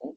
right?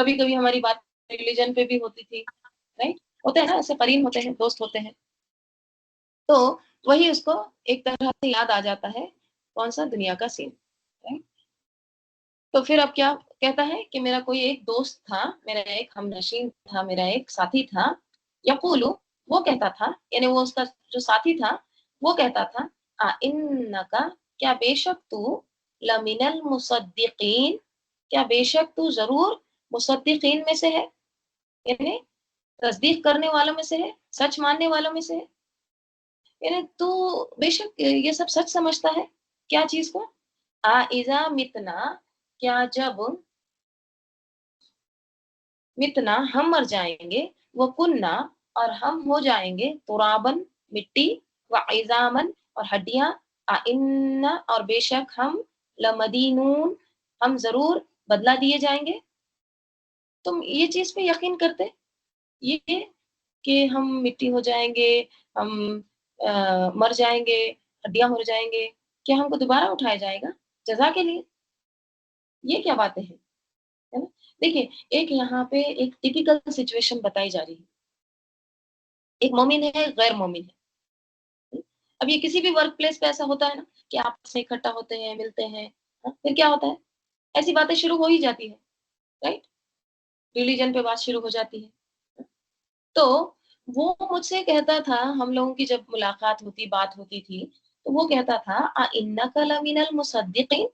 کبھی کبھی ہماری بات ریلیجن پہ بھی ہوتی تھی، رائٹ، ہوتے ہیں نا ایسے قرین ہوتے ہیں، دوست ہوتے ہیں، تو وہی اس کو ایک طرح سے یاد آ جاتا ہے کون سا دنیا کا سین، right؟ تو پھر اب کیا کہتا ہے کہ میرا کوئی ایک دوست تھا، میرا ایک ہم نشین تھا، میرا ایک ساتھی تھا، یقولو، وہ کہتا تھا، یعنی وہ اس کا جو ساتھی تھا وہ کہتا تھا، انکا، کیا بے شک تو، لمن المصدقین، کیا بے شک تو ضرور مصدقین میں سے ہے، یعنی تصدیق کرنے والوں میں سے ہے، سچ ماننے والوں میں سے ہے، یعنی تو بے شک یہ سب سچ سمجھتا ہے، کیا چیز کو، اذا متنا، کیا جب متنا ہم مر جائیں گے، وہ کننا، اور ہم ہو جائیں گے، ترابن، مٹی، و عظامن، اور ہڈیاں، اور بے شک ہم، لمدینون، ہم ضرور بدلہ دیے جائیں گے، تم یہ چیز پہ یقین کرتے، یہ کہ ہم مٹی ہو جائیں گے، ہم مر جائیں گے، ہڈیاں ہو جائیں گے، کیا ہم کو دوبارہ اٹھایا جائے گا جزا کے لیے، یہ کیا باتیں ہیں، ہے نا؟ دیکھیے ایک یہاں پہ ایک ٹپیکل سچویشن بتائی جا رہی ہے، ایک مومن ہے، ایک غیر مومن ہے، اب یہ کسی بھی ورک پلیس پہ ایسا ہوتا ہے نا کہ آپ سے اکٹھا ہوتے ہیں، ملتے ہیں، پھر کیا ہوتا ہے، ایسی باتیں شروع ہو ہی جاتی ہے، رائٹ، ریلیجن پہ بات شروع ہو جاتی ہے، تو وہ مجھ سے کہتا تھا، ہم لوگوں کی جب ملاقات ہوتی، بات ہوتی تھی، تو وہ کہتا تھا، اِنَّكَ لَمِنَ الْمُصَدِّقِينَ،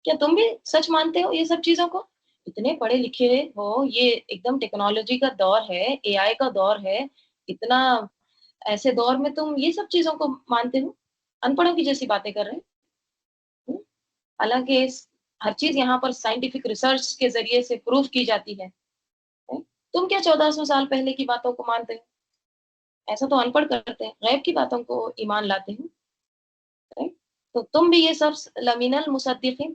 کیا تم بھی سچ مانتے ہو یہ سب چیزوں کو، اتنے پڑھے لکھے ہو، یہ ایک دم ٹیکنالوجی کا دور ہے، اے آئی کا دور ہے، اتنا ایسے دور میں تم یہ سب چیزوں کو مانتے ہو، ان پڑھوں کی جیسی باتیں کر رہے ہیں، حالانکہ ہر چیز یہاں پر سائنٹیفک ریسرچ کے ذریعے سے پروف کی جاتی ہے، تم کیا 1400 سال پہلے کی باتوں کو مانتے ہیں، ایسا تو ان پڑھ کرتے ہیں، غیب کی باتوں کو ایمان لاتے ہیں، تو تم بھی یہ سب لمن المصدقین،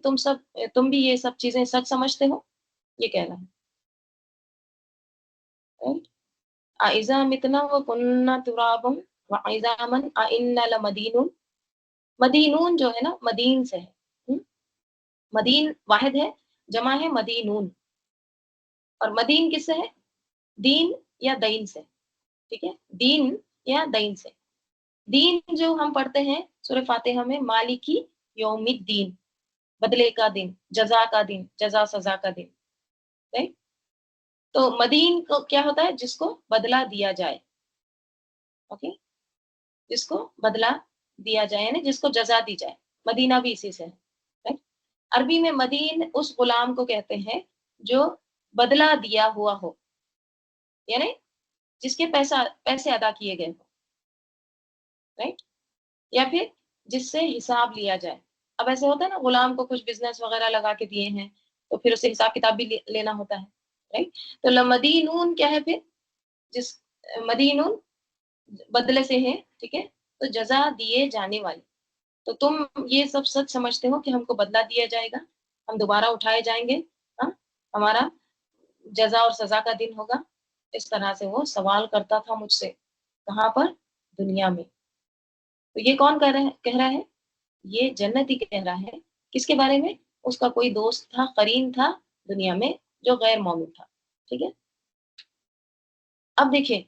تم بھی یہ سب چیزیں سچ سمجھتے ہو، یہ کہنا ہے، اذا متنا وکننا ترابا وعظاما ائنا لمدینون، مدینون جو ہے نا مدین سے ہے، مدین واحد ہے، جمع ہے مدینون، اور مدین کس سے ہے، دین یا دین سے، ٹھیک ہے، دین یا دین سے، دین جو ہم پڑھتے ہیں سورہ فاتحہ میں، مالکی یوم الدین، بدلے کا دن، جزا کا دن، جزا سزا کا دن، right؟ تو مدین کو کیا ہوتا ہے، جس کو بدلہ دیا جائے، اوکے، جس کو بدلہ دیا جائے، یعنی جس کو جزا دی جائے، مدینہ بھی اسی سے ہے، right؟ عربی میں مدین اس غلام کو کہتے ہیں جو بدلہ دیا ہوا ہو، یعنی جس کے پیسے ادا کیے گئے ہو، رائٹ، یا پھر جس سے حساب لیا جائے، اب ایسے ہوتا ہے نا غلام کو کچھ بزنس وغیرہ لگا کے دیے ہیں تو پھر اسے حساب کتاب بھی لینا ہوتا ہے، رائٹ، تو لمدینون کیا ہے پھر، جس مدینون بدلے سے ہے، ٹھیک ہے، تو جزا دیے جانے والی، تو تم یہ سب سچ سمجھتے ہو کہ ہم کو بدلہ دیا جائے گا، ہم دوبارہ اٹھائے جائیں گے، ہاں، ہمارا جزا اور سزا کا دن ہوگا، اس طرح سے وہ سوال کرتا تھا مجھ سے، کہاں پر، دنیا میں، تو یہ کون کہہ رہا ہے، یہ جنتی کہہ رہا ہے، کس کے بارے میں، اس کا کوئی دوست تھا، قرین تھا دنیا میں جو غیر مومن تھا، ٹھیک ہے، اب دیکھیں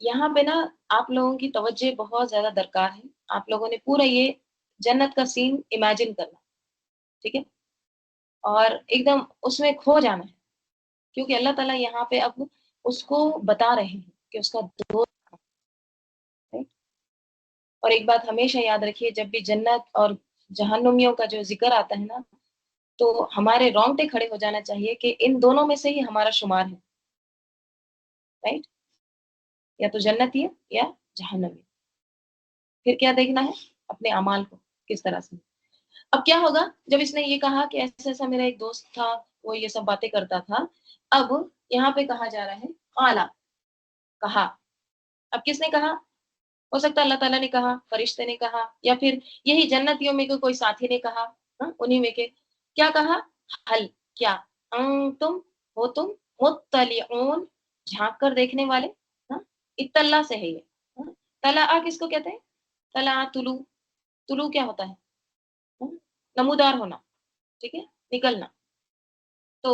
یہاں پہ نا آپ لوگوں کی توجہ بہت زیادہ درکار ہے، آپ لوگوں نے پورا یہ جنت کا سین امیجن کرنا، ٹھیک ہے، اور ایک دم اس میں کھو جانا ہے، کیونکہ اللہ تعالیٰ یہاں پہ اب اس کو بتا رہے ہیں کہ اس کا دوست، اور ایک بات ہمیشہ یاد رکھیے، جب بھی جنت اور جہنمیوں کا جو ذکر آتا ہے نا، تو ہمارے رونگٹے کھڑے ہو جانا چاہیے کہ ان دونوں میں سے ہی ہمارا شمار ہے، رائٹ، یا تو جنت ہے یا جہنمی، پھر کیا دیکھنا ہے، اپنے اعمال کو کس طرح سے، اب کیا ہوگا جب اس نے یہ کہا کہ ایسا ایسا میرا ایک دوست تھا، وہ یہ سب باتیں کرتا تھا، اب یہاں پہ کہا جا رہا ہے، قالا، کہا، اب کس نے کہا، ہو سکتا ہے اللہ تعالیٰ نے کہا، فرشتے نے کہا، یا پھر یہی جنتیوں میں کوئی ساتھی نے کہا، انہی میں کے کیا کہا، حل، کیا، تم ہو تم مطلعون، جھانک کر دیکھنے والے، اطلاع سے ہے یہ، طلع کس کو کہتے ہیں، طلع طلوع، طلوع کیا ہوتا ہے، نمودار ہونا، ٹھیک ہے، نکلنا، تو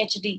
HD,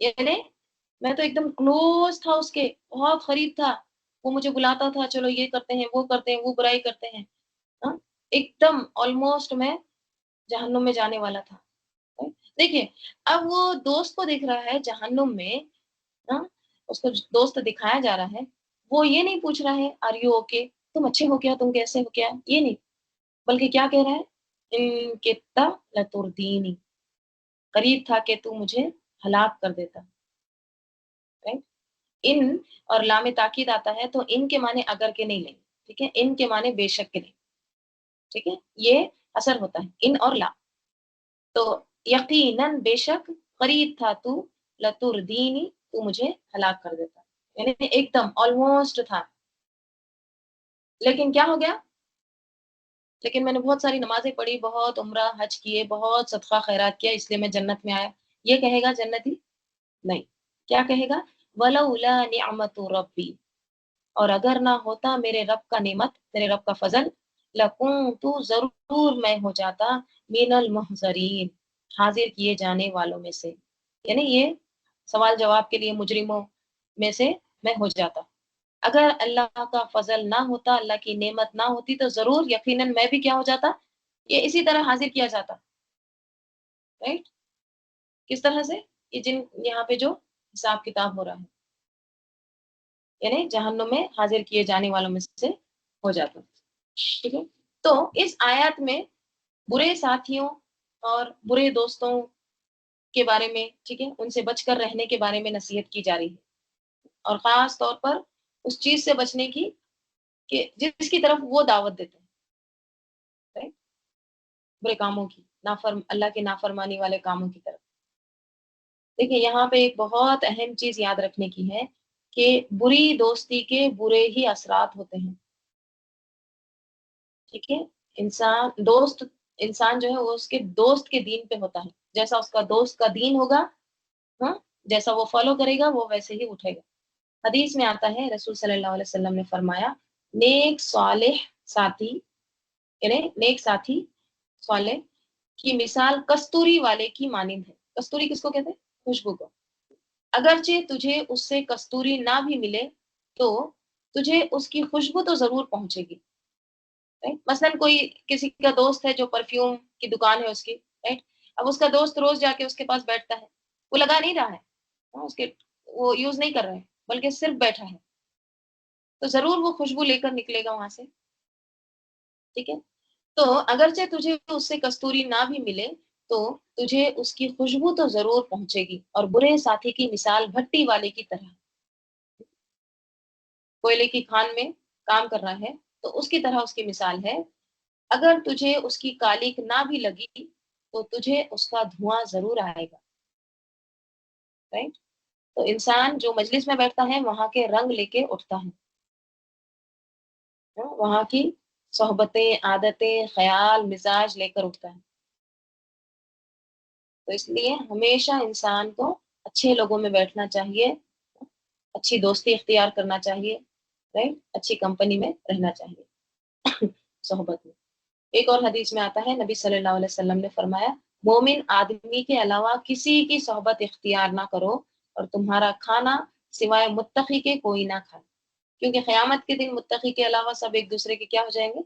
یعنی میں تو ایک دم کلوز تھا اس کے، بہت قریب تھا، وہ مجھے بلاتا تھا چلو یہ کرتے ہیں وہ کرتے ہیں وہ برائی کرتے ہیں، ہاں، ایک دم آلموسٹ میں جہنم میں جانے والا تھا. دیکھیے اب وہ دوست کو دیکھ رہا ہے جہنم میں، ہاں، اس کو دوست دکھایا جا رہا ہے، وہ یہ نہیں پوچھ رہا ہے آر یو اوکے، تم اچھے ہو کیا، تم کیسے ہو کیا، یہ نہیں، بلکہ کیا کہہ رہا ہے، ان کتا لتردینی، قریب تھا کہ تو مجھے ہلاک کر دیتا. right؟ ان اور لام تاکید آتا ہے تو ان کے معنی اگر کے نہیں لیں، ٹھیک ہے، ان کے معنی بے شک کے نہیں، ٹھیک ہے، یہ اثر ہوتا ہے ان اور لا. تو یقیناً بے شک قریب تھا تو لتردینی، تو مجھے ہلاک کر دیتا، یعنی ایک دم آلموسٹ تھا، لیکن کیا ہو گیا، لیکن میں نے بہت ساری نمازیں پڑھی، بہت عمرہ حج کیے، بہت صدقہ خیرات کیا، اس لیے میں جنت میں آیا، یہ کہے گا جنتی نہیں. کیا کہے گا، ولولا نعمت ربی، اور اگر نہ ہوتا میرے رب کا نعمت، میرے رب کا فضل، لکنت، ضرور میں ہو جاتا، من المحضرین، حاضر کیے جانے والوں میں سے، یعنی یہ سوال جواب کے لیے مجرموں میں سے میں ہو جاتا. اگر اللہ کا فضل نہ ہوتا، اللہ کی نعمت نہ ہوتی تو ضرور یقیناً میں بھی کیا ہو جاتا، یہ اسی طرح حاضر کیا جاتا. رائٹ؟ کس طرح سے، یہ جن یہاں پہ جو حساب کتاب ہو رہا ہے، یعنی جہنم میں حاضر کیے جانے والوں میں سے ہو جاتا. ٹھیک ہے، تو اس آیات میں برے ساتھیوں اور برے دوستوں کے بارے میں، ٹھیک ہے، ان سے بچ کر رہنے کے بارے میں نصیحت کی جا رہی ہے، اور خاص طور پر اس چیز سے بچنے کی کہ جس کی طرف وہ دعوت دیتے ہیں، right؟ برے کاموں کی، اللہ کے نافرمانی والے کاموں کی طرف. دیکھیں یہاں پہ ایک بہت اہم چیز یاد رکھنے کی ہے کہ بری دوستی کے برے ہی اثرات ہوتے ہیں. ٹھیک ہے، انسان جو ہے وہ اس کے دوست کے دین پہ ہوتا ہے، جیسا اس کا دوست کا دین ہوگا، ہاں، جیسا وہ فالو کرے گا وہ ویسے ہی اٹھے گا. حدیث میں آتا ہے رسول صلی اللہ علیہ وسلم نے فرمایا، نیک صالح ساتھی، یعنی نیک ساتھی صالح کی مثال کستوری والے کی مانند ہے. کستوری کس کو کہتے ہیں، خوشبو کو. اگرچہ تجھے اس سے کستوری نہ بھی ملے تو تجھے اس کی خوشبو تو ضرور پہنچے گی. مثلا کوئی کسی کا دوست ہے جو پرفیوم کی دکان ہے اس کی، رائٹ، اب اس کا دوست روز جا کے اس کے پاس بیٹھتا ہے، وہ لگا نہیں رہا ہے، اس کے وہ یوز نہیں کر رہے ہیں بلکہ صرف بیٹھا ہے، تو ضرور وہ خوشبو لے کر نکلے گا وہاں سے. ٹھیک ہے، تو اگرچہ تجھے اس سے کستوری نہ بھی ملے تو تجھے اس کی خوشبو تو ضرور پہنچے گی. اور برے ساتھی کی مثال بھٹی والے کی طرح، کوئلے کی کھان میں کام کر رہا ہے تو اس کی طرح اس کی مثال ہے. اگر تجھے اس کی کالک نہ بھی لگی تو تجھے اس کا دھواں ضرور آئے گا. رائٹ؟ تو انسان جو مجلس میں بیٹھتا ہے وہاں کے رنگ لے کے اٹھتا ہے، وہاں کی صحبتیں، عادتیں، خیال، مزاج لے کر اٹھتا ہے. تو اس لیے ہمیشہ انسان کو اچھے لوگوں میں بیٹھنا چاہیے، اچھی دوستی اختیار کرنا چاہیے، رائٹ، اچھی کمپنی میں رہنا چاہیے، صحبت میں. ایک اور حدیث میں آتا ہے نبی صلی اللہ علیہ وسلم نے فرمایا، مومن آدمی کے علاوہ کسی کی صحبت اختیار نہ کرو اور تمہارا کھانا سوائے متقی کے کوئی نہ کھائے، کیونکہ قیامت کے دن متقی کے علاوہ سب ایک دوسرے کے کیا ہو جائیں گے،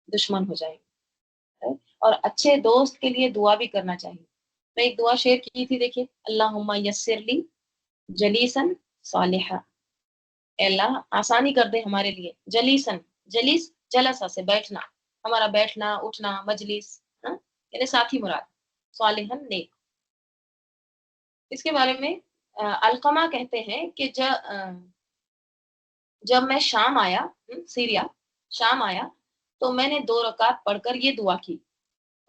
دشمن ہو جائیں گے. اور اچھے دوست کے لیے دعا بھی کرنا چاہیے. میں ایک دعا شیئر کی تھی، دیکھیے، اللہم یسر لی جلیسن صالحہ، اے اللہ آسانی کر دے ہمارے لیے، جلیسن، جلیس جلسہ سے بیٹھنا، ہمارا بیٹھنا اٹھنا مجلس، ہاں، یعنی ساتھی مراد، صالحن نیک. اس کے بارے میں علقمہ کہتے ہیں کہ جب میں شام آیا، سیریا شام آیا تو میں نے 2 رکعت پڑھ کر یہ دعا کی.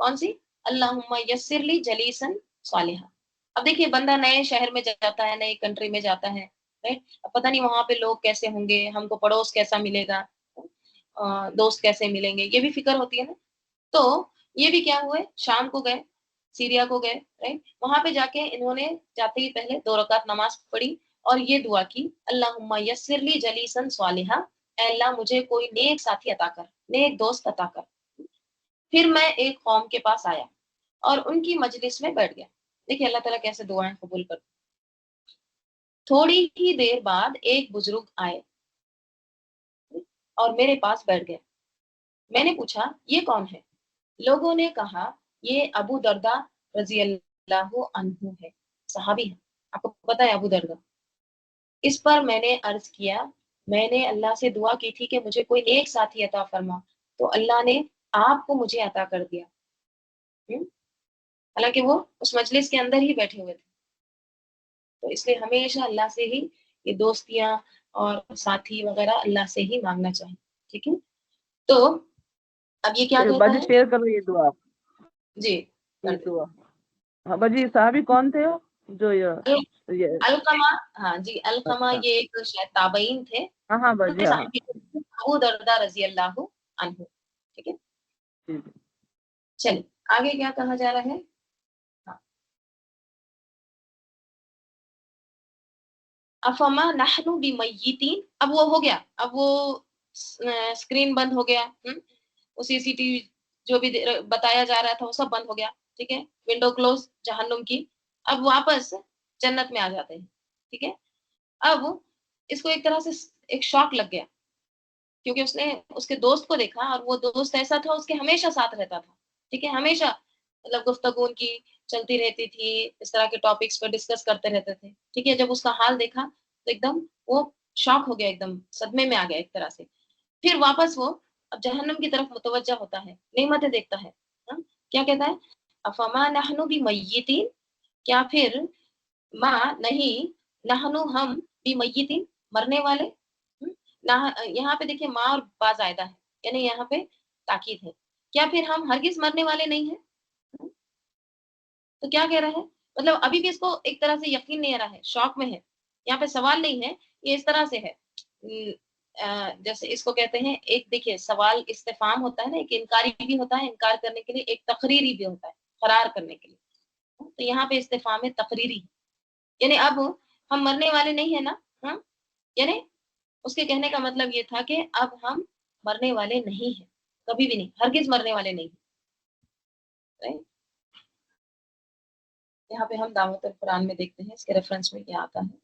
کون سی، اللہم یسر لی جلیسن صالحہ. اب دیکھیے بندہ نئے شہر میں جاتا ہے، نئی کنٹری میں جاتا ہے، اب پتہ نہیں وہاں پہ لوگ کیسے ہوں گے، ہم کو پڑوس کیسا ملے گا، دوست کیسے ملیں گے، یہ بھی فکر ہوتی ہے نا. تو یہ بھی کیا ہوئے، شام کو گئے، سیریا کو گئے، رائٹ، وہاں پہ جا کے انہوں نے جاتے ہی پہلے 2 رکعت نماز پڑھی اور یہ دعا کی، اللہم یسر لی جلیسن صالحہ، اے اللہ مجھے کوئی نیک ساتھی عطا کر، نیک دوست عطا کر. پھر میں ایک قوم کے پاس آیا اور ان کی مجلس میں بیٹھ گیا. دیکھیے اللہ تعالیٰ کیسے دعائیں قبول کرتے. تھوڑی ہی دیر بعد ایک بزرگ آئے اور میرے پاس بیٹھ گئے. میں نے پوچھا یہ کون ہے؟ لوگوں نے کہا یہ ابو دردا رضی اللہ عنہ ہے، صحابی ہے. آپ کو پتا ہے ابو دردا. اس پر میں نے عرض کیا میں نے اللہ سے دعا کی تھی کہ مجھے کوئی نیک ساتھی عطا فرما، تو اللہ نے آپ کو مجھے عطا کر دیا. حالانکہ وہ اس مجلس کے اندر ہی بیٹھے ہوئے تھے. تو اس لیے ہمیشہ اللہ سے ہی یہ دوستیاں اور ساتھی وغیرہ اللہ سے ہی مانگنا چاہیے. ٹھیک ہے. تو اب یہ کیا کہتا باجی ہے؟ شیئر کرو یہ دعا. جی کر یہ دیں. دعا. ہاں باجی صحابی کون تھے وہ جو یہ القمہ. ہاں جی القمہ اچھا. یہ ایک شاید تابعین تھے. ہاں ہاں باجی ہاں. صحابی ابو دردہ رضی اللہ عنہ. ٹھیک ہے. جی. چلیے آگے کیا کہا جا رہا ہے. ہاں. افما نحن بمیتین. اب وہ ہو گیا، اب وہ اسکرین بند ہو گیا، وہ سی سی ٹی وی جو بھی بتایا جا رہا تھا وہ سب بند ہو گیا. ٹھیک ہے. ونڈو کلوز جہنم کی. اب واپس جنت میں آ جاتے ہیں. ٹھیک ہے. اب اس کو ایک طرح سے ایک شاک لگ گیا، کیونکہ اس نے اس کے دوست کو دیکھا اور وہ دوست ایسا تھا اس کے ہمیشہ ساتھ رہتا تھا. ٹھیک ہے. ہمیشہ مطلب گفتگو ان کی چلتی رہتی تھی، اس طرح کے ٹاپکس پر ڈسکس کرتے رہتے تھے. ٹھیک ہے. جب اس کا حال دیکھا تو ایک دم وہ شاک ہو گیا، ایک دم صدمے میں آ گیا ایک طرح سے. پھر واپس وہ اب جہنم کی طرف متوجہ ہوتا ہے، نعمتیں دیکھتا ہے. کیا کہتا ہے؟ افما نحن بمیتین. کیا پھر ما نہیں نحن ہم بمیتین مرنے والے. یہاں پہ دیکھیے ماں اور با زائدہ ہے، یعنی یہاں پہ تاکید ہے. کیا پھر ہم ہرگز مرنے والے نہیں ہیں؟ تو کیا کہہ رہا ہے؟ مطلب ابھی بھی اس کو ایک طرح سے یقین نہیں آ رہا ہے، شوق میں ہے. یہاں پہ سوال نہیں ہے، یہ اس طرح سے ہے جیسے اس کو کہتے ہیں ایک دیکھیے سوال استفہام ہوتا ہے نا، ایک انکاری بھی ہوتا ہے، انکار کرنے کے لیے، ایک تقریری بھی ہوتا ہے قرار کرنے کے لیے. تو یہاں پہ استفہام تقریری، یعنی اب ہم مرنے والے نہیں ہیں نا. یعنی اس کے کہنے کا مطلب یہ تھا کہ اب ہم مرنے والے نہیں ہیں، کبھی بھی نہیں، ہرگز مرنے والے نہیں ہیں. یہاں پہ ہم دعوت القرآن میں دیکھتے ہیں، اس کے ریفرنس میں کیا آتا ہے.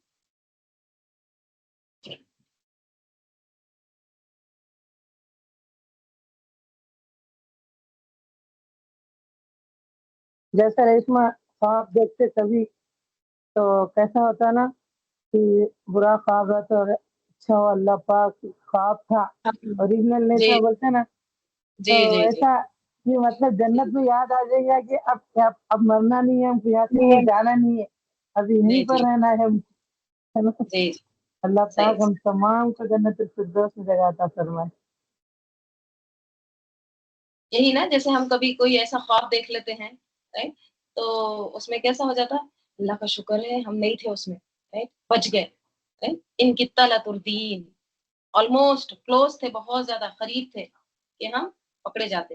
جیسا ریشما خواب دیکھتے کبھی تو کیسا ہوتا ہے نا کہ برا خواب ہے تو اچھا اللہ پاک خواب تھا، اوریجنل نہیں جی تھا بولتے نا. جی تو جی جی ایسا یہ مطلب جنت میں یاد آ جائے گا کہ اب مرنا نہیں ہے، ہم کو یہاں سے کہیں جانا نہیں ہے، اب جی یہیں پر جی رہنا ہے. جی اللہ صحیح. پاک ہم تمام کو جنت الفردوس میں جگہ عطا فرمائے. یہی نا جیسے ہم کبھی کوئی ایسا خواب دیکھ لیتے ہیں رائٹ، تو اس میں کیسا ہو جاتا، اللہ کا شکر ہے ہم نہیں تھے اس میں، رائٹ، بچ گئے. ان کی تلتردین آلموسٹ کلوز تھے، بہت زیادہ قریب تھے کہ ہم پکڑے جاتے.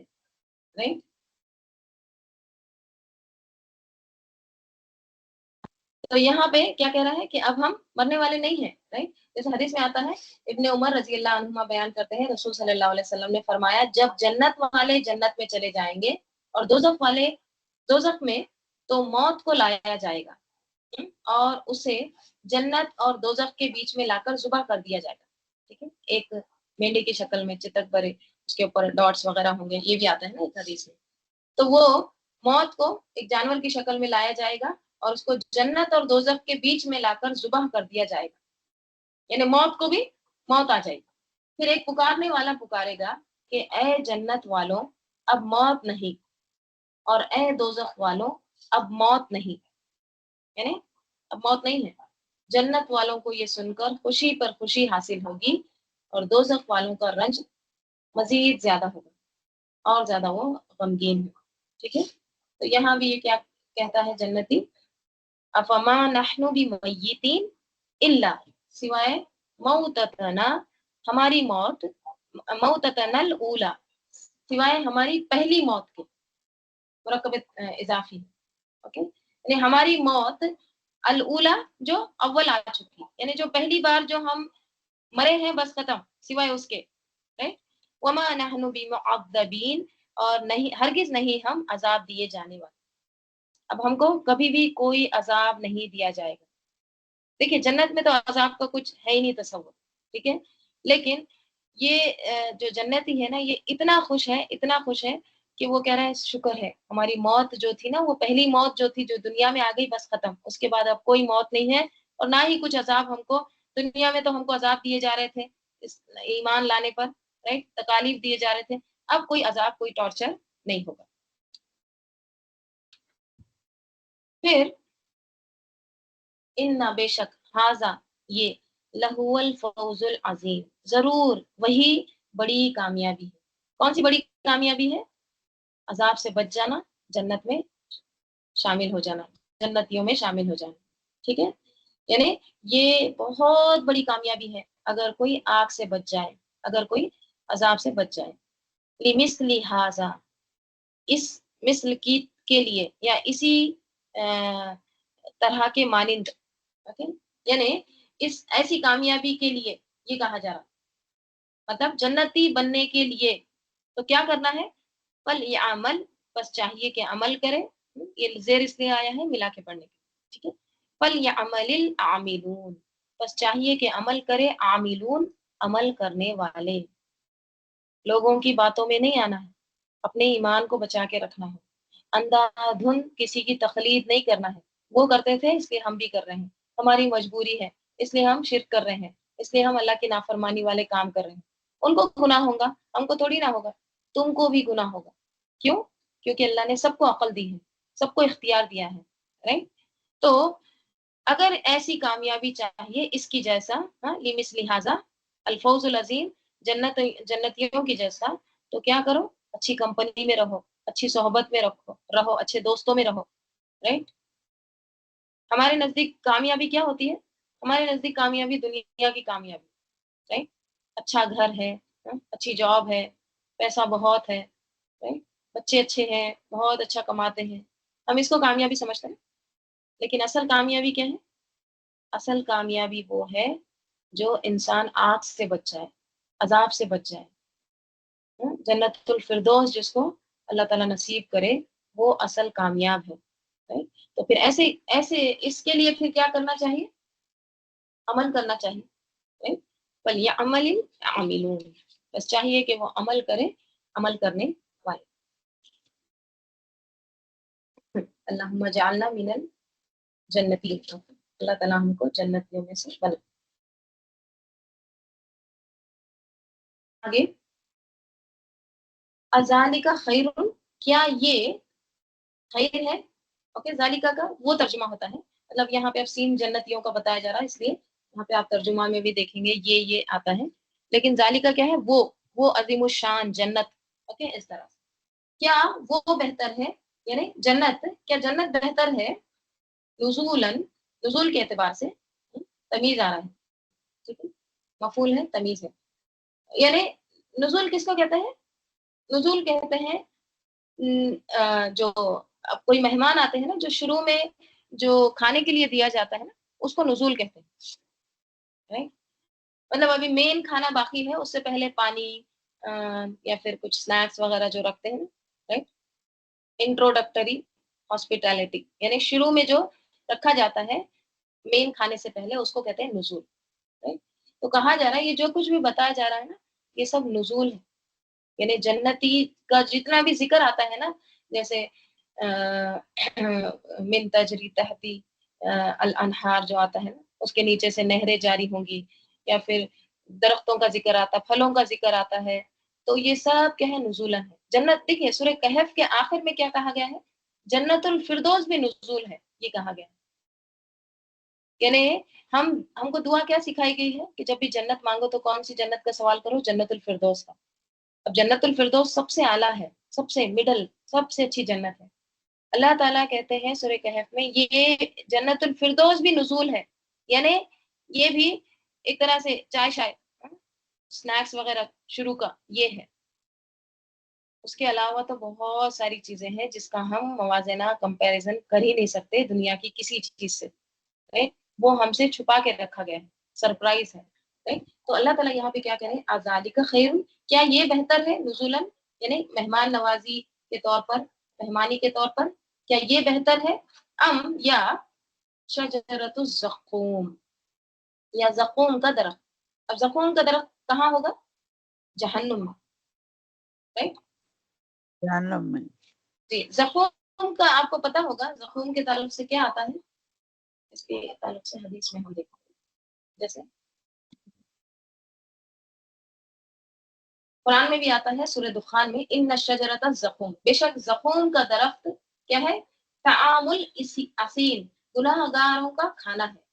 رائٹ. تو یہاں پہ کیا کہہ رہا ہے کہ اب ہم مرنے والے نہیں ہیں. رائٹ. جیسے حدیث میں آتا ہے، ابن عمر رضی اللہ عنہما بیان کرتے ہیں رسول صلی اللہ علیہ وسلم نے فرمایا جب جنت والے جنت میں چلے جائیں گے اور دوزخ والے دوزخ میں، تو موت کو لایا جائے گا اور اسے جنت اور دوزخ کے بیچ میں لا کر ذبح کر دیا جائے گا. ٹھیک ہے. ایک مینڈے کی شکل میں چتک برے، اس کے اوپر ڈاٹس وغیرہ ہوں گے، یہ بھی آتا ہے نا ایک حدیث میں. تو وہ موت کو ایک جانور کی شکل میں لایا جائے گا اور اس کو جنت اور دوزخ کے بیچ میں لا کر ذبح کر دیا جائے گا، یعنی موت کو بھی موت آ جائے گی. پھر ایک پکارنے والا پکارے گا کہ اے جنت والوں اب موت نہیں، اور اے دوزخ والوں اب موت نہیں، یعنی اب موت نہیں ہے. جنت والوں کو یہ سن کر خوشی پر خوشی حاصل ہوگی اور دوزخ والوں کا رنج مزید زیادہ ہوگا اور زیادہ وہ غمگین ہوگا. ٹھیک ہے. تو یہاں بھی یہ کیا کہتا ہے جنتی، افما نحن بمیتین الا، سوائے موتتنا ہماری موت، موتتنا الاولی سوائے ہماری پہلی موت کے، مرکب اضافی. اوکے. یعنی ہماری موت الاولی جو اول آ چکی، یعنی جو پہلی بار جو ہم مرے ہیں بس ختم، سوائے اس کے. وما نحن بمعذبین، اور نہیں ہرگز نہیں ہم عذاب دیے جانے والے. اب ہم کو کبھی بھی کوئی عذاب نہیں دیا جائے گا. دیکھیے جنت میں تو عذاب کا کچھ ہے ہی نہیں تصور، ٹھیک ہے، لیکن یہ جو جنتی ہے نا یہ اتنا خوش ہے کہ وہ کہہ رہا ہے شکر ہے ہماری موت جو تھی نا، وہ پہلی موت جو تھی جو دنیا میں آ گئی بس ختم، اس کے بعد اب کوئی موت نہیں ہے، اور نہ ہی کچھ عذاب ہم کو، دنیا میں تو ہم کو عذاب دیے جا رہے تھے اس ایمان لانے پر، رائٹ، تکالیف دیے جا رہے تھے، اب کوئی عذاب کوئی ٹارچر نہیں ہوگا۔ پھر ان بے شک ہاذا یہ لہو الفوز العظیم ضرور وہی بڑی کامیابی ہے۔ کون سی بڑی کامیابی ہے؟ عذاب سے بچ جانا، جنت میں شامل ہو جانا، جنتیوں میں شامل ہو جانا، ٹھیک ہے، یعنی یہ بہت بڑی کامیابی ہے اگر کوئی آگ سے بچ جائے، اگر کوئی عذاب سے بچ جائے۔ لمثل ھذا اس مثل کی کے لیے یا اسی طرح کے مانند، اوکے، یعنی اس ایسی کامیابی کے لیے یہ کہا جا رہا، مطلب جنتی بننے کے لیے تو کیا کرنا ہے؟ پل یہ عمل، بس چاہیے کہ عمل کرے، یہ زیر اس لیے آیا ہے ملا کے پڑھنے کے، ٹھیک ہے، پل یہ عمل العاملون، بس چاہیے کہ عمل کرے عاملون، عمل کرنے والے، لوگوں کی باتوں میں نہیں آنا ہے، اپنے ایمان کو بچا کے رکھنا ہے، اندھا دھند کسی کی تقلید نہیں کرنا ہے، وہ کرتے تھے اس لیے ہم بھی کر رہے ہیں، ہماری مجبوری ہے اس لیے ہم شرک کر رہے ہیں، اس لیے ہم اللہ کی نافرمانی والے کام کر رہے ہیں، ان کو گناہ ہوگا، ہم کو تھوڑی نہ ہوگا، تم کو بھی گناہ ہوگا، کیوں؟ کیونکہ اللہ نے سب کو عقل دی ہے، سب کو اختیار دیا ہے، رائٹ؟ تو اگر ایسی کامیابی چاہیے اس کی جیسا، لمثل ھذا الفوز العظیم، جنتیوں کی جیسا، تو کیا کرو؟ اچھی کمپنی میں رہو، اچھی صحبت میں رہو، اچھے دوستوں میں رہو، رائٹ؟ ہمارے نزدیک کامیابی کیا ہوتی ہے؟ ہمارے نزدیک کامیابی دنیا کی کامیابی، رائٹ، اچھا گھر ہے، اچھی جاب ہے، پیسہ بہت ہے، رائٹ، بچے اچھے ہیں، بہت اچھا کماتے ہیں، ہم اس کو کامیابی سمجھتے ہیں، لیکن اصل کامیابی کیا ہے؟ اصل کامیابی وہ ہے جو انسان آگ سے بچ جائے، عذاب سے بچ جائے، جنت الفردوس جس کو اللہ تعالیٰ نصیب کرے، وہ اصل کامیاب ہے، right؟ تو پھر ایسے اس کے لیے پھر کیا کرنا چاہیے؟ عمل کرنا چاہیے، فَلْيَعْمَلِ الْعَامِلُونَ، بس چاہیے کہ وہ عمل کرے، عمل کرنے والے۔ اللہم اجعلنا من الجنتین، اللہ تعالیٰ ہم کو جنتیوں میں سے بنا۔ آگے ذالک خیر، کیا یہ خیر ہے؟ اوکے، ذالکہ کا وہ ترجمہ ہوتا ہے، مطلب یہاں پہ اب سین جنتیوں کا بتایا جا رہا ہے، اس لیے یہاں پہ آپ ترجمہ میں بھی دیکھیں گے یہ آتا ہے، لیکن ذالکہ کیا ہے؟ وہ عظیم الشان جنت، اوکے، اس طرح سے کیا وہ بہتر ہے، یعنی جنت، کیا جنت بہتر ہے؟ نزولاً، نزول کے اعتبار سے تمیز آ رہا ہے، ٹھیک ہے، مفعول ہے، تمیز ہے، یعنی نزول کس کو کہتے ہیں؟ نزول کہتے ہیں جو اب کوئی مہمان آتے ہیں نا، جو شروع میں جو کھانے کے لیے دیا جاتا ہے نا، اس کو نزول کہتے ہیں، right؟ مطلب ابھی مین کھانا باقی ہے، اس سے پہلے پانی یا پھر کچھ سنیکس وغیرہ جو رکھتے ہیں، رائٹ، انٹروڈکٹری ہاسپٹیلٹی، یعنی شروع میں جو رکھا جاتا ہے مین کھانے سے پہلے، اس کو کہتے ہیں نزول، right؟ تو کہا جا رہا ہے یہ جو کچھ بھی بتایا جا رہا ہے نا، یہ سب نزول ہے، یعنی جنتی کا جتنا بھی ذکر آتا ہے نا، جیسے من تجری تحتی الانہار جو آتا ہے نا، اس کے نیچے سے نہریں جاری ہوں گی، یا پھر درختوں کا ذکر آتا ہے، پھلوں کا ذکر آتا ہے، تو یہ سب کیا ہے؟ نزولا ہے۔ جنت، دیکھیے سورہ کہف کے آخر میں کیا کہا گیا ہے؟ جنت الفردوس بھی نزول ہے، یہ کہا گیا ہے، یعنی ہم کو دعا کیا سکھائی گئی ہے کہ جب بھی جنت مانگو تو کون سی جنت کا سوال کرو؟ جنت الفردوس کا۔ اب جنت الفردوس سب سے اعلیٰ ہے، سب سے مڈل، سب سے اچھی جنت ہے۔ اللہ تعالیٰ کہتے ہیں سورہ کہف میں یہ جنت الفردوس بھی نزول ہے، یعنی یہ بھی ایک طرح سے چائے شائے سنیکس وغیرہ شروع کا یہ ہے۔ اس کے علاوہ تو بہت ساری چیزیں ہیں جس کا ہم موازنہ کمپیریزن کر ہی نہیں سکتے دنیا کی کسی چیز سے، وہ ہم سے چھپا کے رکھا گیا ہے، سرپرائز ہے۔ تو اللہ تعالیٰ یہاں پہ کیا کہہ رہے ہیں؟ ذالک خیر، کیا یہ بہتر ہے؟ نزولاً یعنی مہمان نوازی کے طور پر، مہمانی کے طور پر، کیا یہ بہتر ہے؟ ام یا شجرۃ الزقوم، یا زقوم کا درخت. اب زقوم کا درخت کہاں ہوگا؟ جہنم میں، رائٹ؟ جہنم میں. جی. زقوم کا آپ کو پتا ہوگا زقوم کے تعلق سے کیا آتا ہے؟ اس کے تعلق سے حدیث میں ہم دیکھتے ہیں. جیسے قرآن میں بھی آتا ہے سورہ دخان میں ان الشجرۃ الزقوم، بے شک زقوم کا درخت کیا ہے؟ طعام الاسین، گناہ گاروں کا کھانا ہے.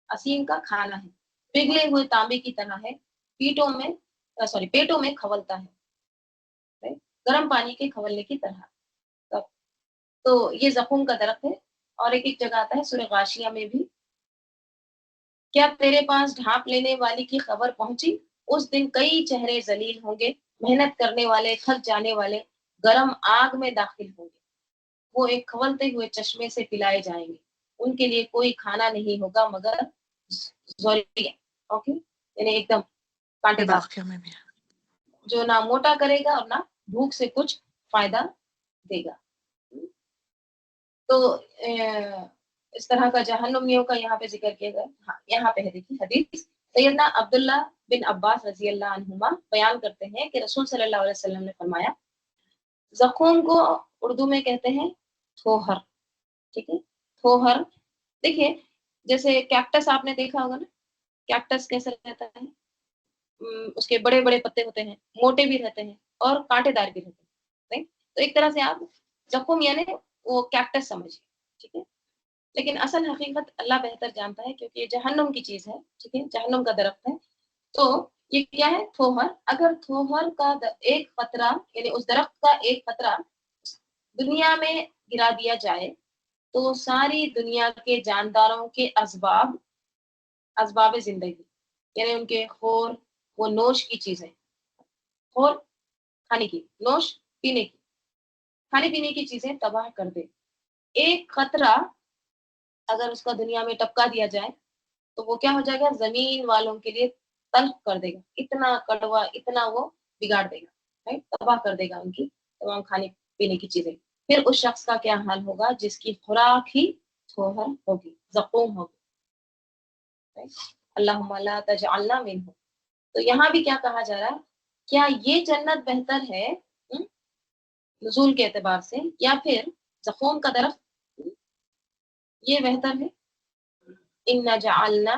اسین کا کھانا ہے، پگھلے ہوئے تانبے کی طرح ہے، پیٹوں میں کھولتا ہے، گرم پانی کے کھولنے کی طرح. تو یہ زقوم کا درخت ہے. اور ایک جگہ آتا ہے سورہ غاشیہ میں بھی، کیا تیرے پاس ڈھانپ لینے والی کی خبر پہنچی؟ اس دن کئی چہرے ذلیل ہوں گے، محنت کرنے والے تھک جانے والے گرم آگ میں داخل ہوں گے، وہ ایک کھولتے ہوئے چشمے سے پلائے جائیں گے، ان کے لیے کوئی کھانا نہیں ہوگا مگر ذریعہ. اوکے، یعنی ایک دم کانٹے دار، واقعہ میں بھی. جو نہ موٹا کرے گا اور نہ بھوک سے کچھ فائدہ دے گا. تو اس طرح کا جہنمیوں کا یہاں پہ ذکر کیا گیا. ہاں یہاں پہ ہے دیکھیے حدیث. سیدنا عبداللہ بن عباس رضی اللہ عنہما بیان کرتے ہیں کہ رسول صلی اللہ علیہ وسلم نے فرمایا زقوم کو اردو میں کہتے ہیں تھوہر. ٹھیک ہے، تھوہر. دیکھیے جیسے کیکٹس آپ نے دیکھا ہوگا نا، کیکٹس کیسے رہتا ہے؟ اس کے بڑے بڑے پتے ہوتے ہیں، موٹے بھی رہتے ہیں اور کانٹے دار بھی رہتے ہیں. تو ایک طرح سے آپ زقوم یعنی وہ کیکٹس سمجھیے. ٹھیک ہے، لیکن اصل حقیقت اللہ بہتر جانتا ہے کیونکہ یہ جہنم کی چیز ہے. ٹھیک ہے، جہنم کا درخت ہے. تو یہ کیا ہے؟ تھوہر. اگر تھوہر کا ایک قطرہ یعنی اس درخت کا ایک قطرہ دنیا میں گرا دیا جائے تو ساری دنیا کے جانداروں کے اسباب زندگی یعنی ان کے خور، وہ نوش کی چیزیں، خور کھانے کی، نوش پینے کی، کھانے پینے کی چیزیں تباہ کر دے. ایک قطرہ اگر اس کا دنیا میں ٹپکا دیا جائے تو وہ کیا ہو جائے گا؟ زمین والوں کے لیے تلخ کر دے گا، اتنا کڑوا، اتنا وہ بگاڑ دے گا، تباہ کر دے گا ان کی تمام کھانے پینے کی چیزیں. پھر اس شخص کا کیا حال ہوگا جس کی خوراک ہی تھوہر ہوگی، زقوم ہوگی. اللہم لا تجعلنا منہ. تو یہاں بھی کیا کہا جا رہا ہے؟ کیا یہ جنت بہتر ہے نزول کے اعتبار سے یا پھر زقوم کا درخت یہ بہتر ہے؟ ان جعلنا،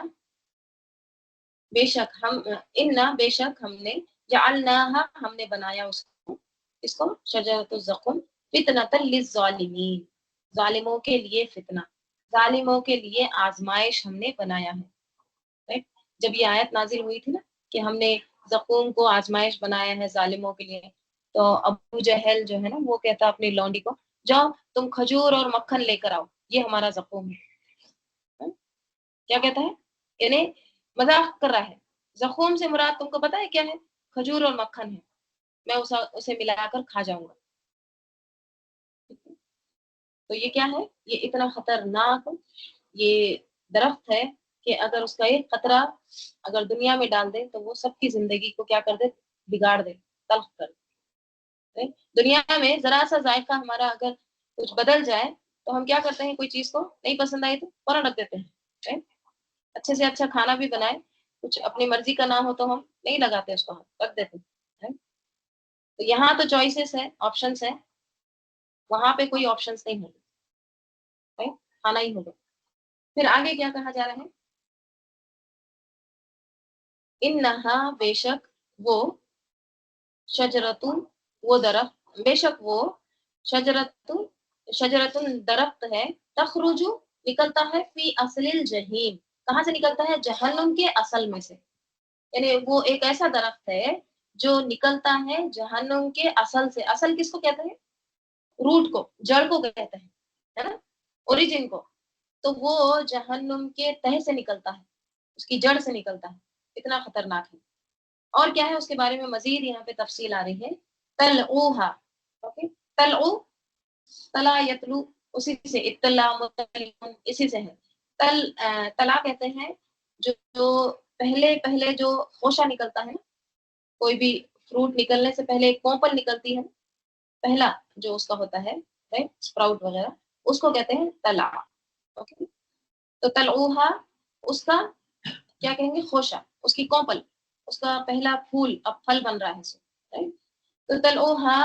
بے شک ہم نے جعلناہا، ہم نے بنایا اس کو شجرۃ الزقوم فتنۃ للظالمین، ظالموں کے لیے فتنہ، ظالموں کے لیے آزمائش ہم نے بنایا ہے. جب یہ آیت نازل ہوئی تھی نا کہ ہم نے زقوم کو آزمائش بنایا ہے ظالموں کے لیے، تو ابو جہل جو ہے نا وہ کہتا اپنی لونڈی کو جاؤ تم کھجور اور مکھن لے کر آؤ، یہ ہمارا زقوم ہے. کیا کہتا ہے؟ یعنی مذاق کر رہا ہے. زقوم سے مراد تم کو پتا ہے کیا ہے؟ کھجور اور مکھن ہے، میں اسے ملا کر کھا جاؤں گا. تو یہ کیا ہے؟ یہ اتنا خطرناک یہ درخت ہے کہ اگر اس کا ایک قطرہ اگر دنیا میں ڈال دے تو وہ سب کی زندگی کو کیا کر دے؟ بگاڑ دے، تلخ کر دے. دنیا میں ذرا سا ذائقہ ہمارا اگر کچھ بدل جائے تو ہم کیا کرتے ہیں؟ کوئی چیز کو نہیں پسند آئی تو فوراً رکھ دیتے ہیں. اچھے سے اچھا کھانا بھی بنائے، کچھ اپنی مرضی کا نہ ہو تو ہم نہیں لگاتے اس کو، ہم رکھ دیتے ہیں. تو یہاں تو چوائسیز ہیں، آپشنس ہیں، وہاں پہ کوئی آپشنس نہیں ہوگا، کھانا ہی ہوگا. پھر آگے کیا کہا جا رہا ہے؟ انہا، بے شک وہ، شجرتن، وہ درخت، بے شک وہ شجرتن درخت ہے، تخرج نکلتا ہے فی اصل الجحیم، کہاں سے نکلتا ہے؟ جہنم کے اصل میں سے. یعنی وہ ایک ایسا درخت ہے جو نکلتا ہے جہنم کے اصل سے. اصل کس کو کہتے ہیں؟ روٹ کو، جڑ کو کہتے ہیں، ہے نا، اوریجن کو. تو وہ جہنم کے تہ سے نکلتا ہے، اس کی جڑ سے نکلتا ہے. اتنا خطرناک ہے. اور کیا ہے اس کے بارے میں مزید یہاں پہ تفصیل آ رہی ہے. تلعوہا، اوکے، تلعو، تلا یتلو، اسی سے اطلاع مطلع اسی سے ہے. تلا کہتے ہیں جو پہلے جو خوشہ نکلتا ہے نا، کوئی بھی فروٹ نکلنے سے پہلے ایک کوپل نکلتی ہے، پہلا جو اس کا ہوتا ہے اسپراؤٹ وغیرہ، اس کو کہتے ہیں تلا. اوکے، تو تلعوہا اس کا کیا کہیں گے خوشہ، اس کی کوپل، اس کا پہلا پھول اب پھل بن رہا ہے اس میں، تو تلعوہا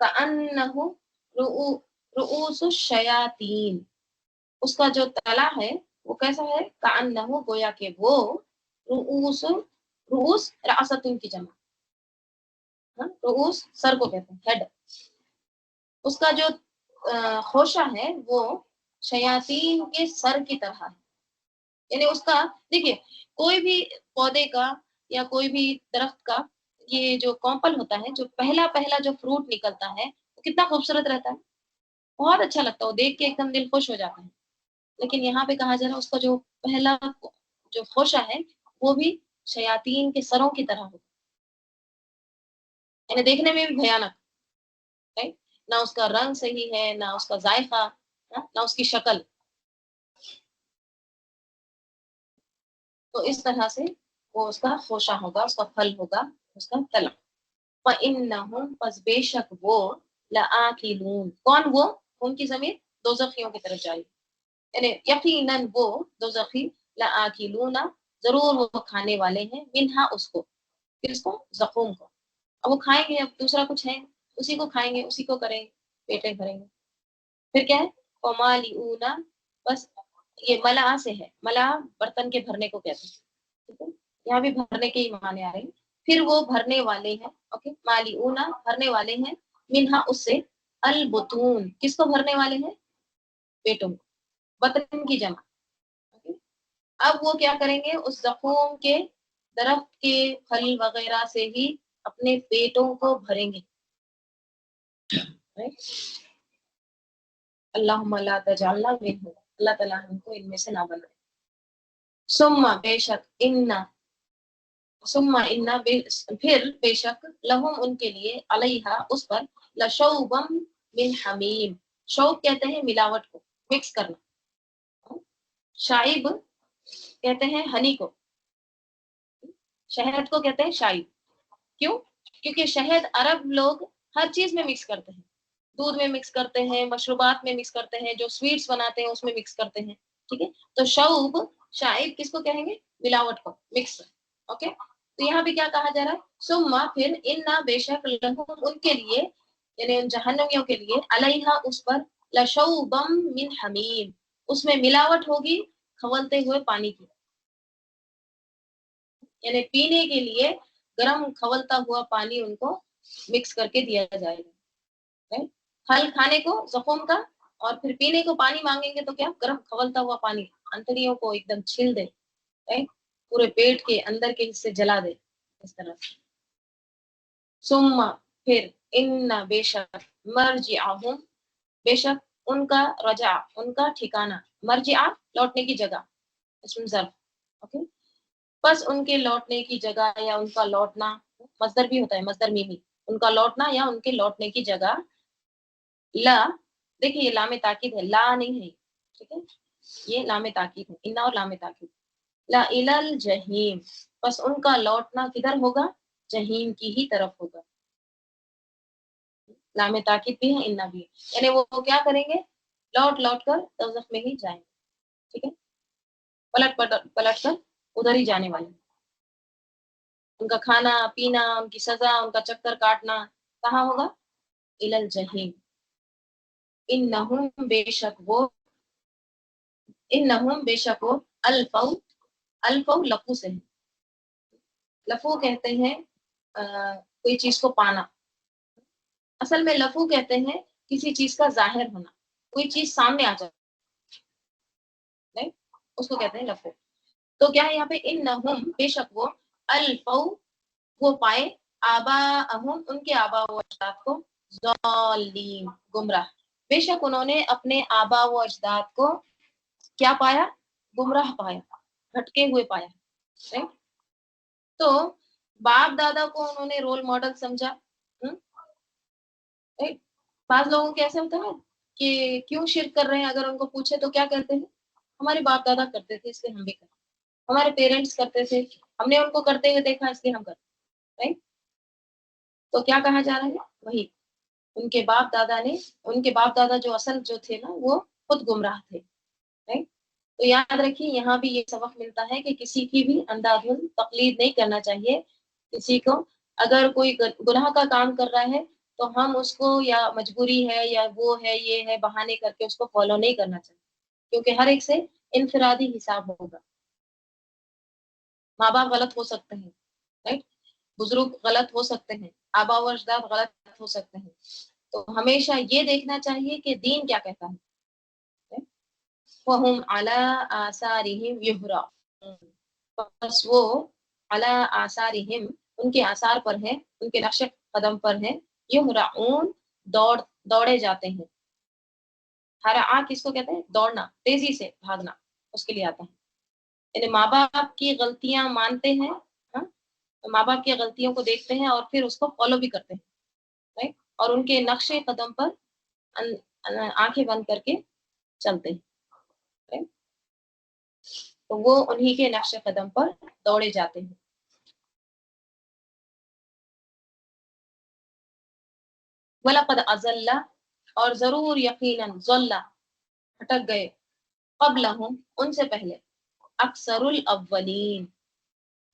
کأنہ رؤوس الشیاطین، اس کا جو تلا ہے وہ کیسا ہے، کأنہ گویا کہ وہ رؤوس رعاستن کی جمع، رؤوس سر کو کہتے ہیں ہیڈ، اس کا جو خوشہ ہے وہ شیاطین کے سر کی طرح ہے، یعنی اس کا دیکھیے کوئی بھی پودے کا یا کوئی بھی درخت کا یہ جو کومپل ہوتا ہے، جو پہلا جو فروٹ نکلتا ہے وہ کتنا خوبصورت رہتا ہے، بہت اچھا لگتا ہے، وہ دیکھ کے ایک دم دل خوش ہو جاتا ہے، لیکن یہاں پہ کہا جا رہا ہے اس کا جو پہلا جو خوشہ ہے وہ بھی شیاطین کے سروں کی طرح ہوتا ہے، یعنی دیکھنے میں بھی بھیانک، نہ اس کا رنگ صحیح ہے، نہ اس کا ذائقہ، نہ اس کی شکل، تو اس طرح سے وہ اس کا خوشہ ہوگا، اس کا پھل ہوگا، اس کا تلع۔ فَإِنَّهُمْ پس بے شک وہ لَآكِلُونَ، کون وہ، ان کی ضمیر دوزخیوں کی طرف جائے، یعنی یقیناً وہ دوزخی لَآكِلُونَ ضرور وہ کھانے والے ہیں، منہا اس کو، کس کو، زقوم کو، اب وہ کھائیں گے، اب دوسرا کچھ ہے اسی کو کھائیں گے، اسی کو کریں گے، پیٹیں بھریں گے، پھر کیا ہے فَمَالِئُونَ، بس یہ ملا سے ہے، ملا برتن کے بھرنے کو کہتے ہیں، ٹھیک ہے، یہاں بھی بھرنے کے ہی معنی آ رہے ہیں، پھر وہ بھرنے والے ہیں، اوکے، مالیونا بھرنے والے ہیں، منہا اس سے، البطون کس کو بھرنے والے ہیں، پیٹوں کو، بطن کی جمع، اوکے، اب وہ کیا کریں گے، اس زقوم کے درخت کے پھل وغیرہ سے ہی اپنے پیٹوں کو بھریں گے، اللہم لا تجعلنا منہم، اللہ تعالیٰ ہم کو ان میں سے نہ بنائے، ثم بے شک پھر بے شک لہم ان کے لیے، علیہا اس پر، لشوبم من حمیم، شوب کہتے ہیں ملاوٹ کو، مکس کرنا، شائب کہتے ہیں ہنی کو، شہد کو کہتے ہیں شائب، کیوں، کیونکہ شہد عرب لوگ ہر چیز میں مکس کرتے ہیں، دودھ میں مکس کرتے ہیں، مشروبات میں مکس کرتے ہیں، جو سویٹس بناتے ہیں اس میں مکس کرتے ہیں، ٹھیک ہے، تو شوب شائب کس کو کہیں گے، ملاوٹ کو، مکس، اوکے، تو یہاں بھی کیا کہا جا رہا ہے، ثم پھر انا بے شک لہم ان کے لیے، یعنی ان جہنمیوں کے لیے، علیہا اس پر، لشوبم من حمیم اس میں ملاوٹ ہوگی کھولتے ہوئے پانی کی، یعنی پینے کے لیے گرم کھولتا ہوا پانی ان کو مکس کر کے دیا جائے گا، پھل کھانے کو زخم کا، اور پھر پینے کو پانی مانگیں گے تو کیا، گرم کھولتا ہوا پانی، انتڑیوں کو ایک دم چھل دے، پورے پیٹ کے اندر کے حصے جلا دے، اس طرح سے، ثم پھر ان بے شک مرجعہم بے شک ان کا رجع ان کا ٹھکانہ، مرجع لوٹنے کی جگہ، اسم ظرف، اوکے، بس ان کے لوٹنے کی جگہ یا ان کا لوٹنا، مصدر بھی ہوتا ہے، مصدر میمی، ان کا لوٹنا یا ان کے لوٹنے کی جگہ، لا دیکھیے یہ لام تاکید ہے، لا نہیں ہے، ٹھیک ہے، یہ لام تاکید ہے، انا اور لام تاکید، لا الل جہیم، بس ان کا لوٹنا کدھر ہوگا، جہیم کی ہی طرف ہوگا، لام تاکید بھی ہے، انا بھی ہے، یعنی وہ کیا کریں گے، لوٹ کر دوزخ میں ہی جائیں گے، ٹھیک ہے، پلٹ کر ادھر ہی جانے والے، ان کا کھانا پینا، ان کی سزا، ان کا چکر کاٹنا کہاں ہوگا، الل جہیم، انہم بے شک وہ الفو لفو سے ہے، لفو کہتے ہیں کوئی چیز کو پانا، اصل میں لفو کہتے ہیں کسی چیز کا ظاہر ہونا، کوئی چیز سامنے آ جائے، نہیں اس کو کہتے ہیں لفو، تو کیا ہے یہاں پہ انہم بے شک وہ، الفو وہ پائے، آباءہم ان کے آبا و اجداد کو، ضالین گمراہ، بے شک انہوں نے اپنے آبا و اجداد کو کیا پایا، گمراہ پایا، بھٹکے ہوئے پایا، right؟ تو باپ دادا کو انہوں نے رول ماڈل سمجھا، right؟ بعض لوگوں کے ایسے ہوتا ہے کہ کیوں شرک کر رہے ہیں، اگر ان کو پوچھے تو کیا کہتے ہیں، ہمارے باپ دادا کرتے تھے اس لیے ہم بھی کرتے، ہمارے پیرنٹس کرتے تھے ہم نے ان کو کرتے ہوئے دیکھا اس لیے ہم کرتے، right؟ تو کیا کہا جا رہا ہے، وہی ان کے باپ دادا جو اصل جو تھے نا وہ خود گمراہ تھے، right؟ تو یاد رکھیے یہاں بھی یہ سبق ملتا ہے کہ کسی کی بھی اندھادھند تقلید نہیں کرنا چاہیے. کسی کو اگر کوئی گناہ کا کام کر رہا ہے تو ہم اس کو یا مجبوری ہے یا وہ ہے یہ ہے بہانے کر کے اس کو فالو نہیں کرنا چاہیے، کیونکہ ہر ایک سے انفرادی حساب ہوگا. ماں باپ غلط ہو سکتے ہیں، رائٹ، بزرگ غلط ہو سکتے ہیں، آبا و اجداد غلط ہو سکتے ہیں. تو ہمیشہ یہ دیکھنا چاہیے کہ دین کیا کہتا ہے. وَهُمْ عَلَىٰ آثَارِهِمْ يُهْرَعُونَ، بس وہ عَلَىٰ آثَارِهِمْ ان کے آثار پر ہیں، ان کے نقش قدم پر ہیں، یہرعون دوڑے جاتے ہیں. ہرعا کس کو کہتے ہیں؟ دوڑنا، تیزی سے بھاگنا اس کے لیے آتا ہے. یعنی ماں باپ کی غلطیاں مانتے ہیں، ہاں؟ ماں باپ کی غلطیوں کو دیکھتے ہیں اور پھر اس کو فالو بھی کرتے ہیں، رائٹ، اور ان کے نقش قدم پر آنکھیں بند کر کے چلتے ہیں، رائٹ؟ تو وہ انہی کے نقش قدم پر دوڑے جاتے ہیں. وَلَقَدْ أَضَلَّ اور ضرور یقیناً ضل بھٹک گئے قبلہم ان سے پہلے اکثر الاولین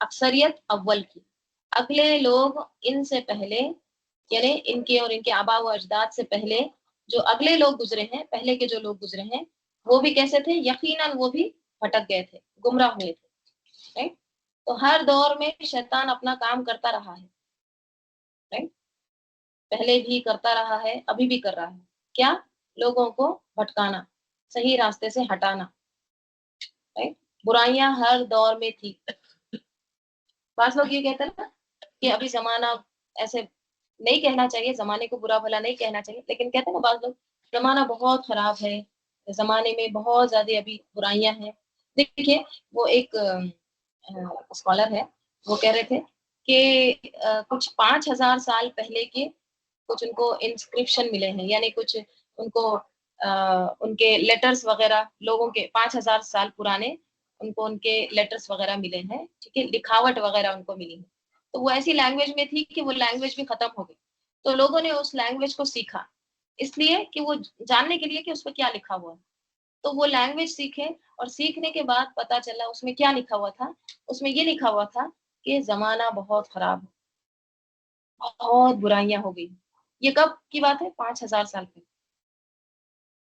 اکثریت اول کی، اگلے لوگ ان سے پہلے یعنی ان کے اور ان کے آبا و اجداد سے پہلے جو اگلے لوگ گزرے ہیں، پہلے کے جو لوگ گزرے ہیں وہ بھی کیسے تھے؟ یقیناً وہ بھی بھٹک گئے تھے، گمراہ ہوئے تھے، رائٹ. تو ہر دور میں شیطان اپنا کام کرتا رہا ہے، رائٹ، پہلے بھی کرتا رہا ہے، ابھی بھی کر رہا ہے. کیا؟ لوگوں کو بھٹکانا، صحیح راستے سے ہٹانا، رائٹ. برائیاں ہر دور میں تھی. بعض لوگ یہ کہتے ہیں نا کہ ابھی زمانہ ایسے نہیں کہنا چاہیے، زمانے کو برا بھلا نہیں کہنا چاہیے، لیکن کہتے ہیں نا بعض لوگ زمانہ بہت خراب ہے، زمانے میں بہت زیادہ ابھی برائیاں ہیں. دیکھیے وہ ایک اسکالر ہے، وہ کہہ رہے تھے کہ کچھ 5000 سال پہلے کے کچھ ان کو انسکرپشن ملے ہیں، یعنی کچھ ان کو ان کے لیٹرز وغیرہ لوگوں کے 5000 سال پرانے ان کو ان کے لیٹرز وغیرہ ملے ہیں، ٹھیک ہے، لکھاوٹ وغیرہ ان کو ملی ہے. تو وہ ایسی لینگویج میں تھی کہ وہ لینگویج بھی ختم ہو گئی. تو لوگوں نے اس لینگویج کو سیکھا اس لیے کہ وہ جاننے کے لیے کہ اس پہ کیا لکھا ہوا ہے. تو وہ لینگویج سیکھے اور سیکھنے کے بعد پتا چلا اس میں کیا لکھا ہوا تھا. اس میں یہ لکھا ہوا تھا کہ زمانہ بہت خراب ہے، بہت برائیاں ہو گئی. یہ کب کی بات ہے؟ 5000 سال پہلے.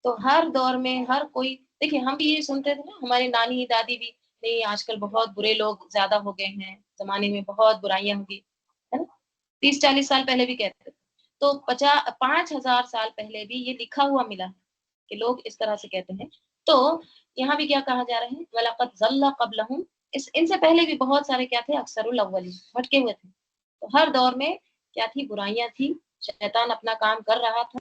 تو ہر دور میں ہر کوئی، دیکھیں ہم بھی یہ سنتے تھے نا، ہماری نانی دادی بھی، نہیں آج کل بہت برے لوگ زیادہ ہو گئے ہیں، زمانے میں بہت برائیاں ہوگی، ہے نا. 30-40 سال پہلے بھی کہتے تھے. تو 5000 سال پہلے بھی یہ لکھا ہوا ملا کہ لوگ اس طرح سے کہتے ہیں. تو یہاں بھی کیا کہا جا رہا ہے؟ وَلَقَدْ ضَلَّ قَبْلَهُمْ، ان سے پہلے بھی بہت سارے کیا تھے؟ اکثر الاولین، بھٹکے ہوئے تھے. تو ہر دور میں کیا تھی؟ برائیاں تھی. شیطان اپنا کام کر رہا تھا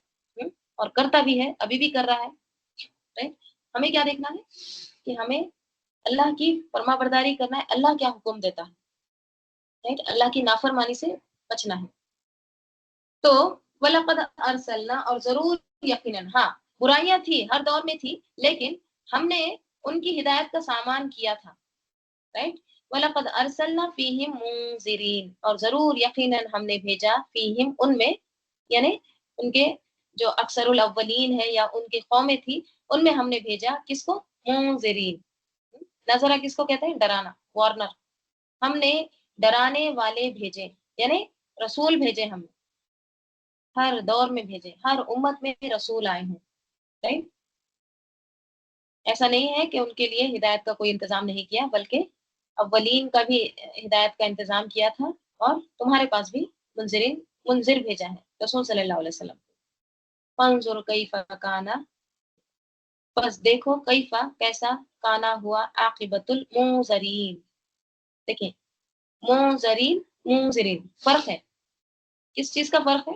اور کرتا بھی ہے، ابھی بھی کر رہا ہے. ہمیں کیا دیکھنا ہے کہ ہمیں اللہ کی فرما برداری کرنا ہے، اللہ کیا حکم دیتا ہے، اللہ کی نافرمانی سے بچنا ہے. تو وَلَقَدْ أَرْسَلْنَا اور ضرور یقیناً، ہاں برائیاں تھی، ہر دور میں تھی، لیکن ہم نے ان کی ہدایت کا سامان کیا تھا، رائٹ. وَلَقَدْ أَرْسَلْنَا فِيهِمْ مُنذِرِينَ اور ضرور یقیناً ہم نے بھیجا فیہم ان میں، یعنی ان کے جو اکثر الاولین ہے یا ان کی قومیں تھی ان میں ہم نے بھیجا کس کو؟ منذرین. نظرہ کس کو کہتے ہیں؟ ڈرانا، وارنر. ہم نے ڈرانے والے بھیجے، یعنی رسول بھیجے ہم نے، ہر دور میں بھیجے، ہر امت میں رسول آئے ہیں، رائٹ. ایسا نہیں ہے کہ ان کے لیے ہدایت کا کوئی انتظام نہیں کیا، بلکہ اولین کا بھی ہدایت کا انتظام کیا تھا، اور تمہارے پاس بھی منذر بھیجا ہے رسول صلی اللہ علیہ وسلم. فانظر کیف کان، بس دیکھو کیفا کیسا، کانا ہوا عاقبت المنذرین. دیکھیں منذرین منذرین فرق ہے. کس چیز کا فرق ہے؟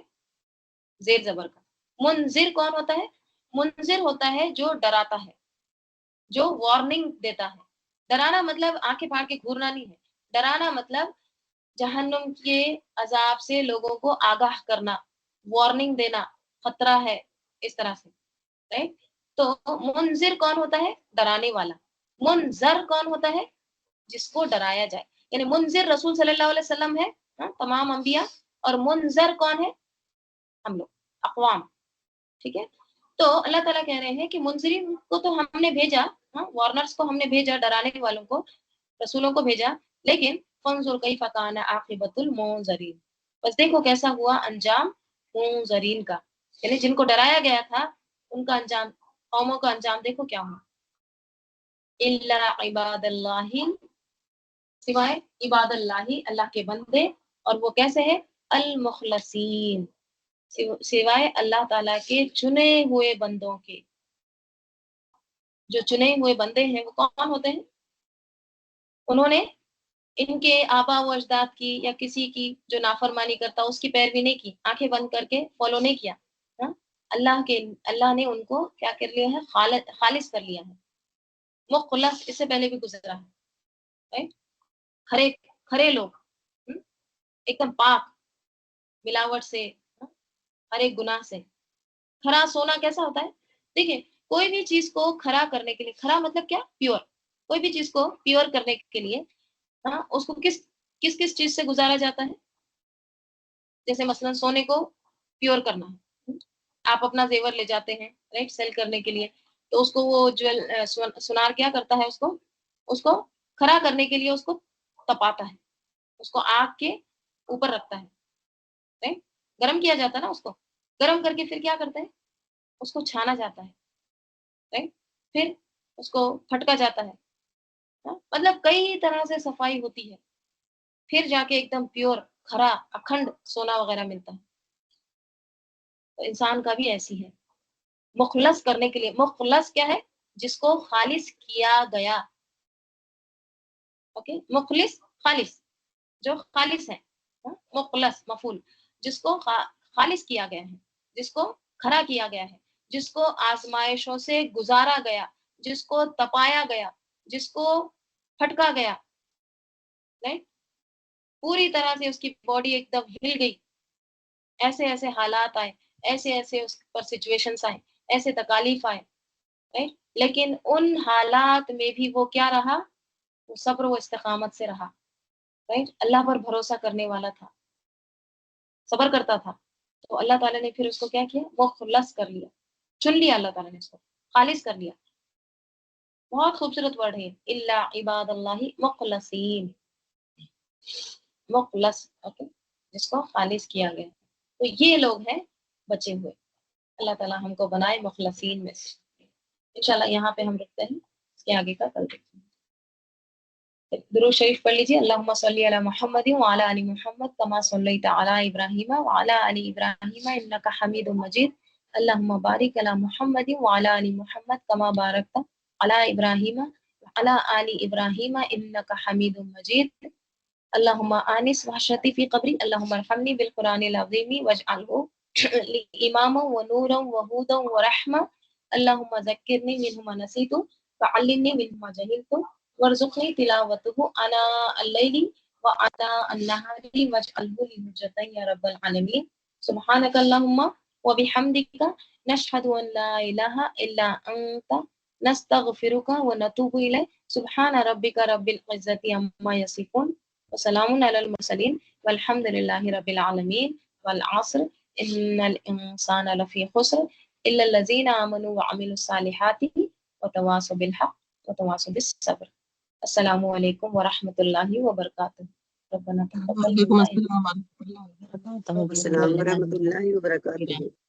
زیر زبر کا. منذر کون ہوتا ہے؟ منذر ہوتا ہے جو ڈراتا ہے، جو وارننگ دیتا ہے. ڈرانا مطلب آنکھیں پھاڑ کے گھورنا نہیں ہے. ڈرانا مطلب جہنم کے عذاب سے لوگوں کو آگاہ کرنا، وارننگ دینا، خطرہ ہے، اس طرح سے، رائٹ. تو منذر کون ہوتا ہے؟ ڈرانے والا. منذر کون ہوتا ہے؟ جس کو ڈرایا جائے. یعنی منذر رسول صلی اللہ علیہ وسلم ہے، تمام انبیاء، اور منذر کون ہے؟ ہم لوگ، اقوام، ٹھیک ہے. تو اللہ تعالیٰ کہہ رہے ہیں کہ منذرین کو تو ہم نے بھیجا، ہاں وارنرز کو ہم نے بھیجا, ڈرانے والوں کو, رسولوں کو بھیجا, لیکن فانظر کیف کان عاقبۃ المنذرین, بس دیکھو کیسا ہوا انجام منذرین کا, یعنی جن کو ڈرایا گیا تھا ان کا انجام, قوموں کا انجام دیکھو کیا ہوا. الا عباد اللہ, سوائے عباد اللہ, اللہ کے بندے, اور وہ کیسے ہیں, المخلصین, سوائے اللہ تعالیٰ کے چنے ہوئے بندوں کے. جو چنے ہوئے بندے ہیں وہ کون ہوتے ہیں؟ انہوں نے ان کے آبا و اجداد کی یا کسی کی جو نافرمانی کرتا اس کی پیروی نہیں کی, آنکھیں بند کر کے فالو نہیں کیا. اللہ نے ان کو کیا کر لیا ہے, خالص کر لیا ہے. مخلص اس سے پہلے بھی گزرا ہے, کھرے لوگ, ایک دم پاک, ملاوٹ سے, ہر ایک گناہ سے. کھرا سونا کیسا ہوتا ہے؟ دیکھیں کوئی بھی چیز کو کھرا کرنے کے لیے, کھرا مطلب کیا, پیور, کوئی بھی چیز کو پیور کرنے کے لیے اس کو کس چیز سے گزارا جاتا ہے؟ جیسے مثلا سونے کو پیور کرنا ہے, آپ اپنا زیور لے جاتے ہیں رائٹ سیل کرنے کے لیے, تو اس کو وہ سونار کیا کرتا ہے, اس کو کھرا کرنے کے لیے اس کو تپاتا ہے, اس کو آگ کے اوپر رکھتا ہے, گرم کیا جاتا ہے نا, اس کو گرم کر کے پھر کیا کرتے ہیں, اس کو چھانا جاتا ہے, پھر اس کو پھٹکا جاتا ہے, مطلب کئی طرح سے صفائی ہوتی ہے, پھر جا کے ایک دم پیور کھرا اکھنڈ سونا وغیرہ ملتا ہے. تو انسان کا بھی ایسی ہے, مخلص کرنے کے لیے. مخلص کیا ہے؟ جس کو خالص کیا گیا. اوکے, مخلص خالص, جو خالص ہے, مخلص مفعول, جس کو خالص کیا گیا ہے, جس کو کھڑا کیا گیا ہے, جس کو آزمائشوں سے گزارا گیا, جس کو تپایا گیا, جس کو پھٹکا گیا, رائٹ, پوری طرح سے اس کی باڈی ایک دم ہل گئی, ایسے ایسے حالات آئے, ایسے ایسے اس پر سچویشنز آئے, ایسے تکالیف آئے, رائٹ, لیکن ان حالات میں بھی وہ کیا رہا, وہ صبر و استقامت سے رہا, رائٹ, اللہ پر بھروسہ کرنے والا تھا, صبر کرتا تھا. تو اللہ تعالیٰ نے پھر اس کو کیا کیا, مخلص کر لیا, چن لیا اللہ تعالیٰ نے اس کو, خالص کر لیا. بہت خوبصورت ورڈ ہے, الا عباد اللہ مخلصین, مخلص, اوکے, جس کو خالص کیا گیا. تو یہ لوگ ہیں بچے ہوئے. اللہ تعالیٰ ہم کو بنائے مخلصین میں سے. انشاءاللہ یہاں پہ ہم رکھتے ہیں, اس کے آگے کا کل دیکھتے ہیں. درود شریف پڑھ لیجیے. اللہم صلی علی محمد وعلی آل محمد کما صلیت علی ابراہیم وعلی آل ابراہیم انک حمید مجید. اللہم بارک علی محمد وعلی آل محمد کما بارکت علی ابراہیم وعلی آل ابراہیم انک حمید مجید. اللہم آنس وحشتی فی قبری. اللہم ارحمنی بالقرآن العظیم واجعلہ لی اماما ونورا وہودا ورحمہ. اللہم ذکرنی منہ ما نسیت وعلمنی منہ ما جہلت وارزقنی تلاوتہ آناء اللیل وآناء النہار واجعلہ لی حجۃ یا رب العالمین. سبحانک اللہم وبحمدک نشہد ان لا الہ الا انت نستغفرک ونتوب الیک. سبحان ربک رب العزۃ عما یصفون وسلام علی المرسلین والحمد للہ رب العالمین. والعصر ان الانسان لفی خسر الا الذین آمنوا وعملوا الصالحات وتواصوا بالحق وتواصوا بالصبر. السلام علیکم ورحمۃ اللہ وبرکاتہ. ربنا تقبل وعلیکم منا السلام ورحمۃ اللہ وبرکاتہ. السلام ورحمۃ اللہ وبرکاتہ.